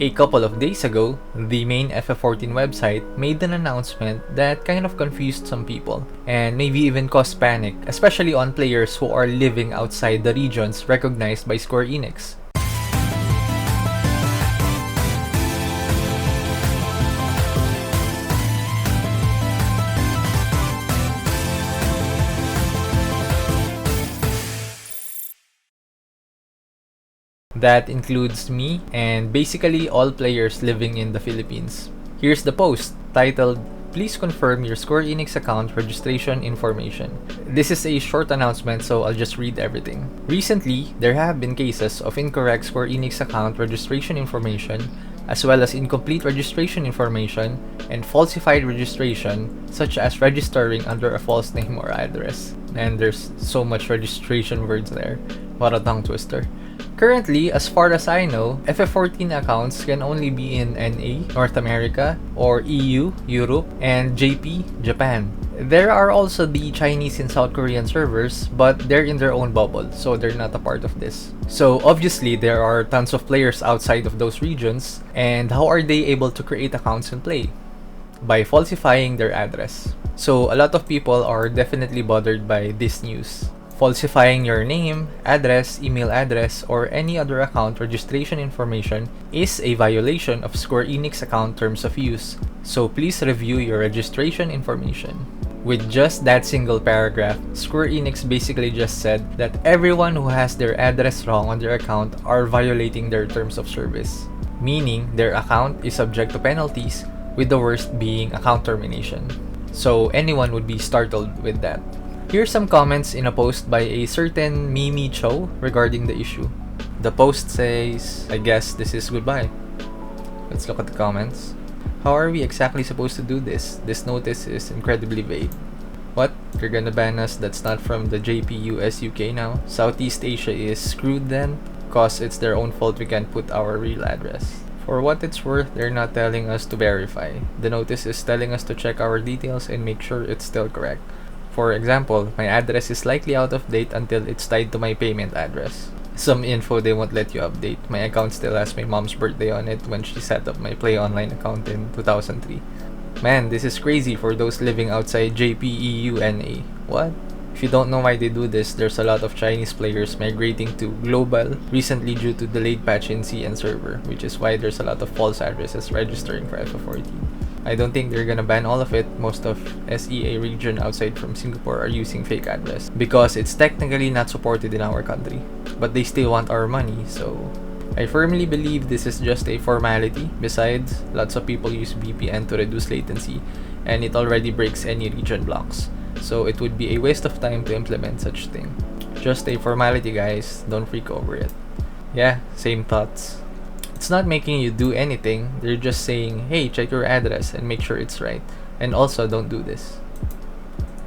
A couple of days ago, the main FF14 website made an announcement that kind of confused some people, and maybe even caused panic, especially on players who are living outside the regions recognized by Square Enix. That includes me and basically all players living in the Philippines. Here's the post titled, "Please confirm your Square Enix account registration information." This is a short announcement, so I'll just read everything. Recently, there have been cases of incorrect Square Enix account registration information, as well as incomplete registration information and falsified registration, such as registering under a false name or address. And there's so much registration words there. What a tongue twister. Currently, as far as I know, FF14 accounts can only be in NA, North America, or EU, Europe, and JP, Japan. There are also the Chinese and South Korean servers, but they're in their own bubble, so they're not a part of this. So obviously, there are tons of players outside of those regions, and how are they able to create accounts and play? By falsifying their address. So a lot of people are definitely bothered by this news. Falsifying your name, address, email address, or any other account registration information is a violation of Square Enix account terms of use, so please review your registration information. With just that single paragraph, Square Enix basically just said that everyone who has their address wrong on their account are violating their terms of service, meaning their account is subject to penalties, with the worst being account termination. So anyone would be startled with that. Here's some comments in a post by a certain Mimi Cho regarding the issue. The post says, I guess this is goodbye. Let's look at the comments. How are we exactly supposed to do this? This notice is incredibly vague. What? You're gonna ban us? That's not from the JPUS UK now? Southeast Asia is screwed then? Cause it's their own fault we can't put our real address. For what it's worth, they're not telling us to verify. The notice is telling us to check our details and make sure it's still correct. For example, my address is likely out of date until it's tied to my payment address. Some info they won't let you update. My account still has my mom's birthday on it when she set up my Play Online account in 2003. Man, this is crazy for those living outside JPEUNA. What? If you don't know why they do this, there's a lot of Chinese players migrating to global recently due to delayed patch in CN server, which is why there's a lot of false addresses registering for FF14. I don't think they're gonna ban all of it. Most of SEA region outside from Singapore are using fake address because it's technically not supported in our country, but they still want our money, so I firmly believe this is just a formality. Besides, lots of people use VPN to reduce latency, and it already breaks any region blocks, so it would be a waste of time to implement such thing. Just a formality, guys, don't freak over it. Yeah, same thoughts. It's not making you do anything, they're just saying, hey, check your address and make sure it's right, and also don't do this.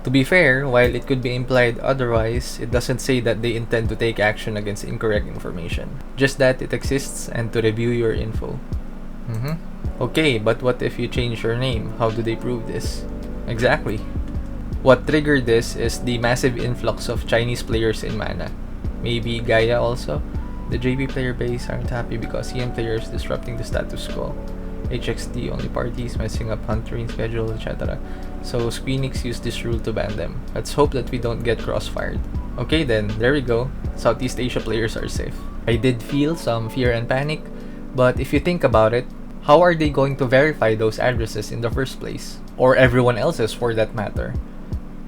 To be fair, while it could be implied otherwise, it doesn't say that they intend to take action against incorrect information, just that it exists and to review your info. Okay, but what if you change your name? How do they prove this? Exactly. What triggered this is the massive influx of Chinese players in Mana. Maybe Gaia also? The JP player base aren't happy because CN players disrupting the status quo. HXD only parties messing up huntering schedule, etc. So Square Enix used this rule to ban them. Let's hope that we don't get crossfired. Okay then, there we go. Southeast Asia players are safe. I did feel some fear and panic, but if you think about it, how are they going to verify those addresses in the first place? Or everyone else's for that matter?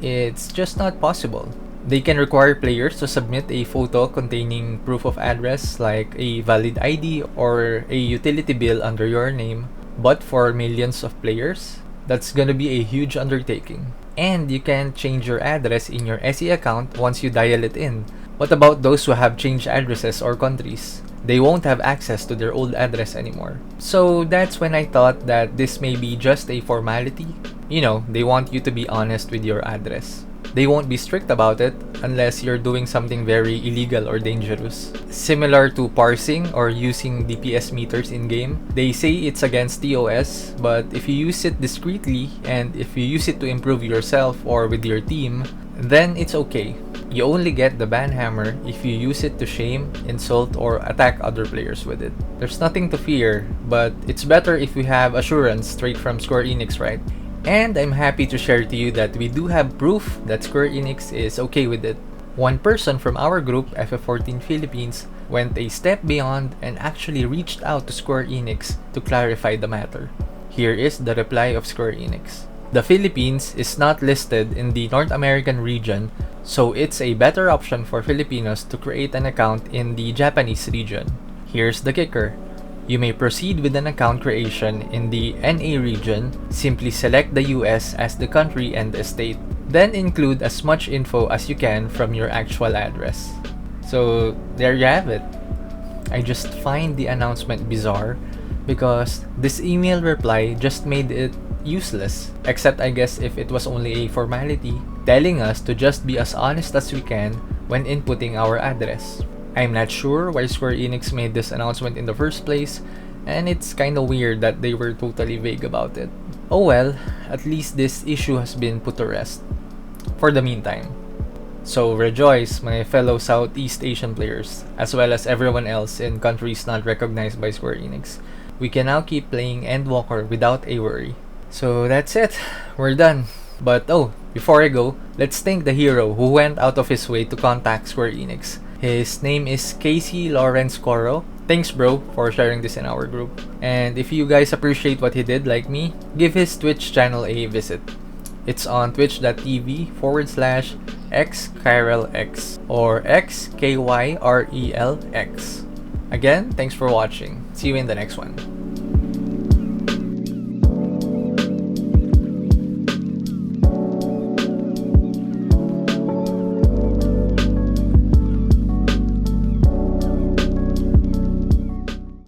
It's just not possible. They can require players to submit a photo containing proof of address like a valid ID or a utility bill under your name, but for millions of players, that's gonna be a huge undertaking. And you can't change your address in your SE account once you dial it in. What about those who have changed addresses or countries? They won't have access to their old address anymore. So that's when I thought that this may be just a formality. You know, they want you to be honest with your address. They won't be strict about it unless you're doing something very illegal or dangerous. Similar to parsing or using DPS meters in-game, they say it's against TOS, but if you use it discreetly and if you use it to improve yourself or with your team, then it's okay. You only get the ban hammer if you use it to shame, insult, or attack other players with it. There's nothing to fear, but it's better if we have assurance straight from Square Enix, right? And I'm happy to share to you that we do have proof that Square Enix is okay with it. One person from our group, FF14 Philippines, went a step beyond and actually reached out to Square Enix to clarify the matter. Here is the reply of Square Enix. The Philippines is not listed in the North American region, so it's a better option for Filipinos to create an account in the Japanese region. Here's the kicker. You may proceed with an account creation in the NA region, simply select the US as the country and the state, then include as much info as you can from your actual address. So there you have it. I just find the announcement bizarre because this email reply just made it useless, except I guess if it was only a formality, telling us to just be as honest as we can when inputting our address. I'm not sure why Square Enix made this announcement in the first place, and it's kinda weird that they were totally vague about it. Oh well, at least this issue has been put to rest. For the meantime. So rejoice, my fellow Southeast Asian players, as well as everyone else in countries not recognized by Square Enix. We can now keep playing Endwalker without a worry. So that's it, we're done. But oh, before I go, let's thank the hero who went out of his way to contact Square Enix. His name is Casey Lawrence Coro. Thanks bro for sharing this in our group. And if you guys appreciate what he did like me, give his Twitch channel a visit. It's on twitch.tv/xkyrelx or XKYRELX. Again, thanks for watching. See you in the next one.